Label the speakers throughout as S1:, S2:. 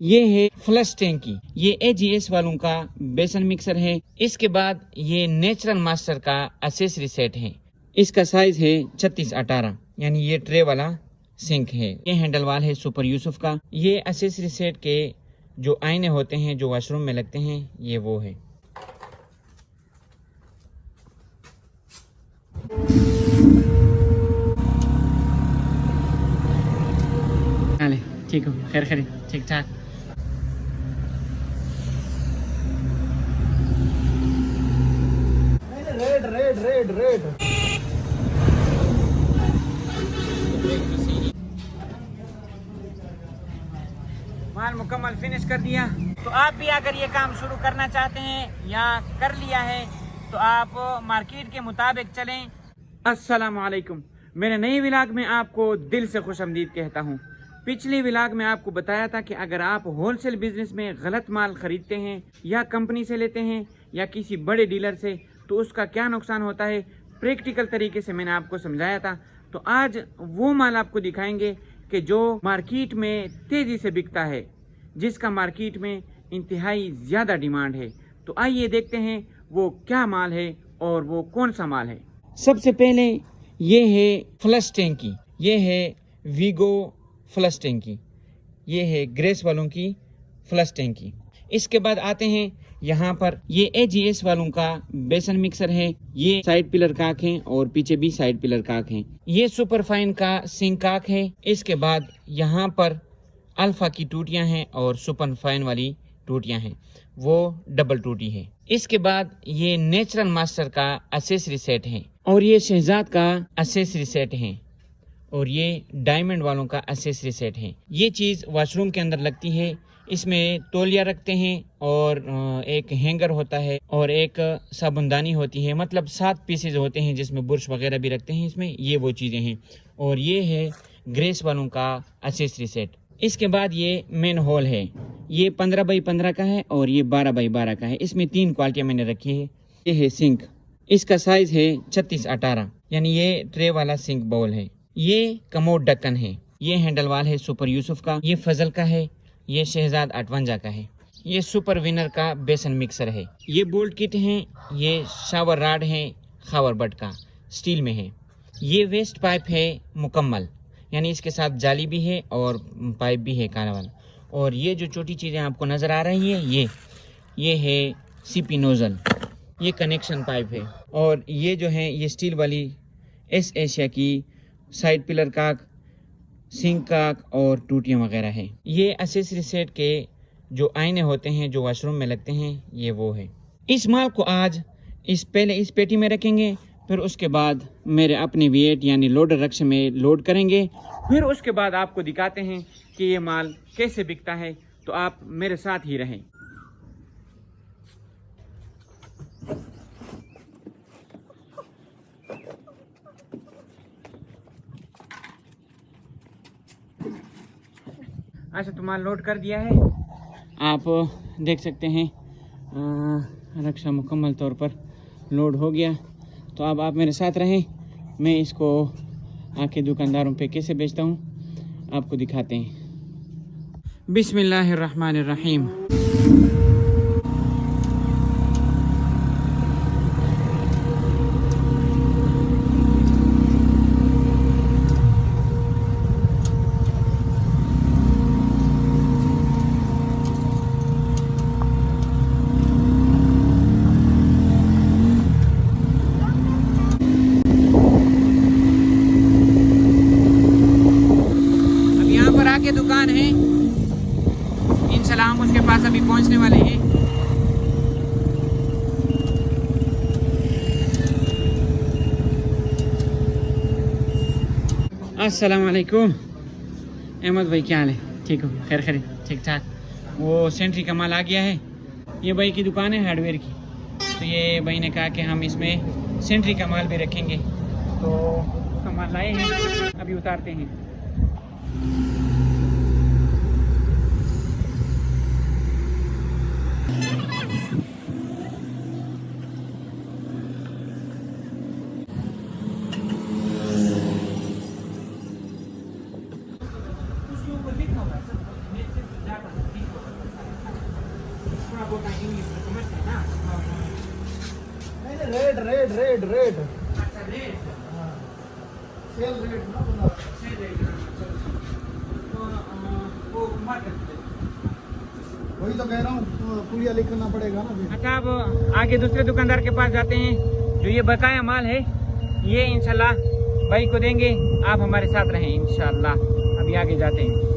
S1: ये है फ्लश टैंकी। ये AGS वालों का बेसन मिक्सर है। इसके बाद ये नेचुरल मास्टर का एसेसरी सेट है। इसका साइज है 36x18, यानी ये ट्रे वाला सिंक है। ये हैंडल वाल है सुपर यूसुफ का। ये एसेसरी सेट के जो आईने होते हैं जो वॉशरूम में लगते हैं, ये वो है। ठीक हो, खैर खैर, ठीक ठाक।
S2: Red red red red.
S1: माल मुकम्मल फिनिश कर दिया। तो आप भी अगर ये काम शुरू करना चाहते हैं या कर लिया है तो आप मार्केट के मुताबिक चलें। अस्सलामु अलैकुम। मेरे नए व्लॉग में आपको दिल से खुशामदीद कहता हूँ। पिछले व्लॉग में आपको बताया था कि अगर आप होलसेल बिजनेस में गलत माल खरीदते हैं या कंपनी से लेते हैं या किसी बड़े डीलर से, तो उसका क्या नुकसान होता है, प्रैक्टिकल तरीके से मैंने आपको समझाया था। तो आज वो माल आपको दिखाएंगे कि जो मार्केट में तेज़ी से बिकता है, जिसका मार्केट में इंतहाई ज़्यादा डिमांड है। तो आइए देखते हैं वो क्या माल है और वो कौन सा माल है। सबसे पहले ये है फ्लश टैंकी। ये है वीगो फ्लश टैंकी। ये है ग्रेस वालों की फ्लश टैंकी। इसके बाद आते हैं यहाँ पर, ये AGS वालों का बेसन मिक्सर है। ये साइड पिलर काक है और पीछे भी साइड पिलर काक है। ये सुपर फाइन का सिंक काक है। इसके बाद यहाँ पर अल्फा की टूटियां हैं और सुपर फाइन वाली टूटियां हैं, वो डबल टूटी है। इसके बाद ये नेचुरल मास्टर का एसेसरी सेट है और ये शहजाद का एसेसरी सेट है और ये डायमंड वालों का एसेसरी सेट है। ये चीज़ वॉशरूम के अंदर लगती है। इसमें तौलिया रखते हैं और एक हैंगर होता है और एक साबुनदानी होती है। मतलब 7 पीसेज होते हैं जिसमें बुर्श वगैरह भी रखते हैं इसमें। ये वो चीज़ें हैं। और ये है ग्रेस वालों का एसेसरी सेट। इसके बाद ये मेन हॉल है। ये 15x15 का है और ये 12x12 का है। इसमें 3 क्वालिटियाँ मैंने रखी है। ये है सिंक। इसका साइज है 36x18, यानी ये ट्रे वाला सिंक बाउल है। ये कमोड ढक्कन है। ये हैंडल वाल है सुपर यूसुफ का। ये फजल का है। ये शहजाद 58 का है। ये सुपर विनर का बेसन मिक्सर है। ये बोल्ट किट है। ये शावर राड है खावर बट का, स्टील में है। ये वेस्ट पाइप है मुकम्मल, यानी इसके साथ जाली भी है और पाइप भी है काला वाला। और ये जो छोटी चीज़ें आपको नज़र आ रही है, ये है CP नोज़ल। ये कनेक्शन पाइप है। और ये जो है ये स्टील वाली एस एशिया की साइड पिलर काक, सिंक काक और टूटियाँ वगैरह है। ये एसेसरी सेट के जो आईने होते हैं जो वॉशरूम में लगते हैं, ये वो है। इस माल को आज पहले इस पेटी में रखेंगे, फिर उसके बाद मेरे अपने वेट यानी लोडर रक्शे में लोड करेंगे। फिर उसके बाद आपको दिखाते हैं कि ये माल कैसे बिकता है। तो आप मेरे साथ ही रहें। अच्छा, तो माल लोड कर दिया है, आप देख सकते हैं। रक्षा मुकम्मल तौर पर लोड हो गया। तो अब आप मेरे साथ रहें, मैं इसको आके दुकानदारों पे कैसे बेचता हूँ आपको दिखाते हैं। बिस्मिल्लाहिर्रहमानिर्रहीम। आगे दुकान है, इंशाल्लाह हम उसके पास अभी पहुंचने वाले हैं। अस्सलाम वालेकुम। अहमद भाई, क्या हाल है? ठीक हो, खैर खैर, ठीक ठाक। वो सेंट्री का माल आ गया है। ये भाई की दुकान है हार्डवेयर की। तो ये भाई ने कहा कि हम इसमें सेंट्री का माल भी रखेंगे, तो उसका माल लाए हैं, अभी उतारते हैं। उसके ऊपर लिखा हुआ है सर, आपको इंग्लिश में समझते हैं ना?
S2: नहीं रेट रेट रेट रेट
S1: अच्छा रेट,
S2: सेल रेट ना बता
S1: सही रेट। तो वो मार्केट पे।
S2: वही तो कह रहा हूँ पुलिया लिखना पड़ेगा ना फिर।
S1: अच्छा, अब आगे दूसरे दुकानदार के पास जाते हैं। जो ये बकाया माल है ये इंशाल्लाह भाई को देंगे। आप हमारे साथ रहें इंशाल्लाह। अभी आगे जाते हैं।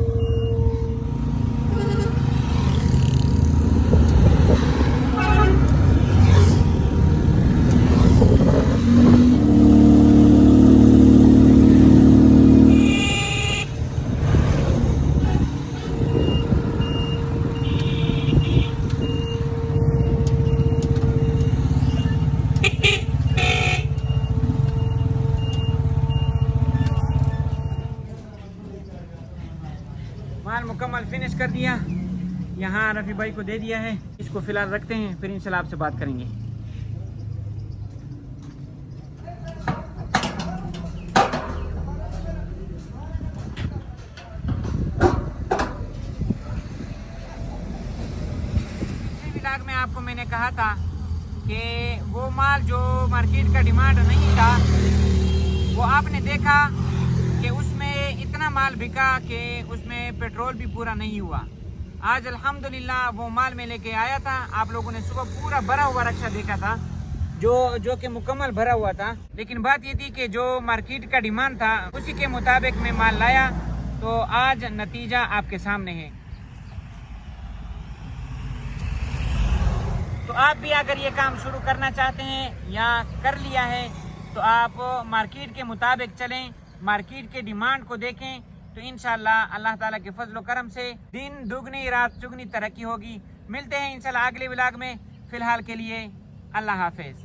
S1: माल मुकम्मल फिनिश कर दिया, यहाँ रफ़ी भाई को दे दिया है। इसको फ़िलहाल रखते हैं, फिर इंशाल्लाह आपसे बात करेंगे। पिछले व्लॉग में आपको मैंने कहा था कि वो माल जो मार्केट का डिमांड नहीं था, वो आपने देखा कि उसमें इतना माल बिका कि उसमें पेट्रोल भी पूरा नहीं हुआ। आज अल्हम्दुलिल्लाह वो माल में लेके आया था। आप लोगों ने सुबह पूरा भरा हुआ रक्षा देखा था, जो कि मुकम्मल भरा हुआ था। लेकिन बात ये थी कि जो मार्केट का डिमांड था उसी के मुताबिक मैं माल लाया, तो आज नतीजा आपके सामने है। तो आप भी अगर ये काम शुरू करना चाहते हैं या कर लिया है, तो आप मार्केट के मुताबिक चलें, मार्केट के डिमांड को देखें, तो इंशाल्लाह अल्लाह ताला के फजल करम से दिन दुगनी रात चुगनी तरक्की होगी। मिलते हैं इंशाल्लाह अगले व्लॉग में। फिलहाल के लिए अल्लाह हाफिज।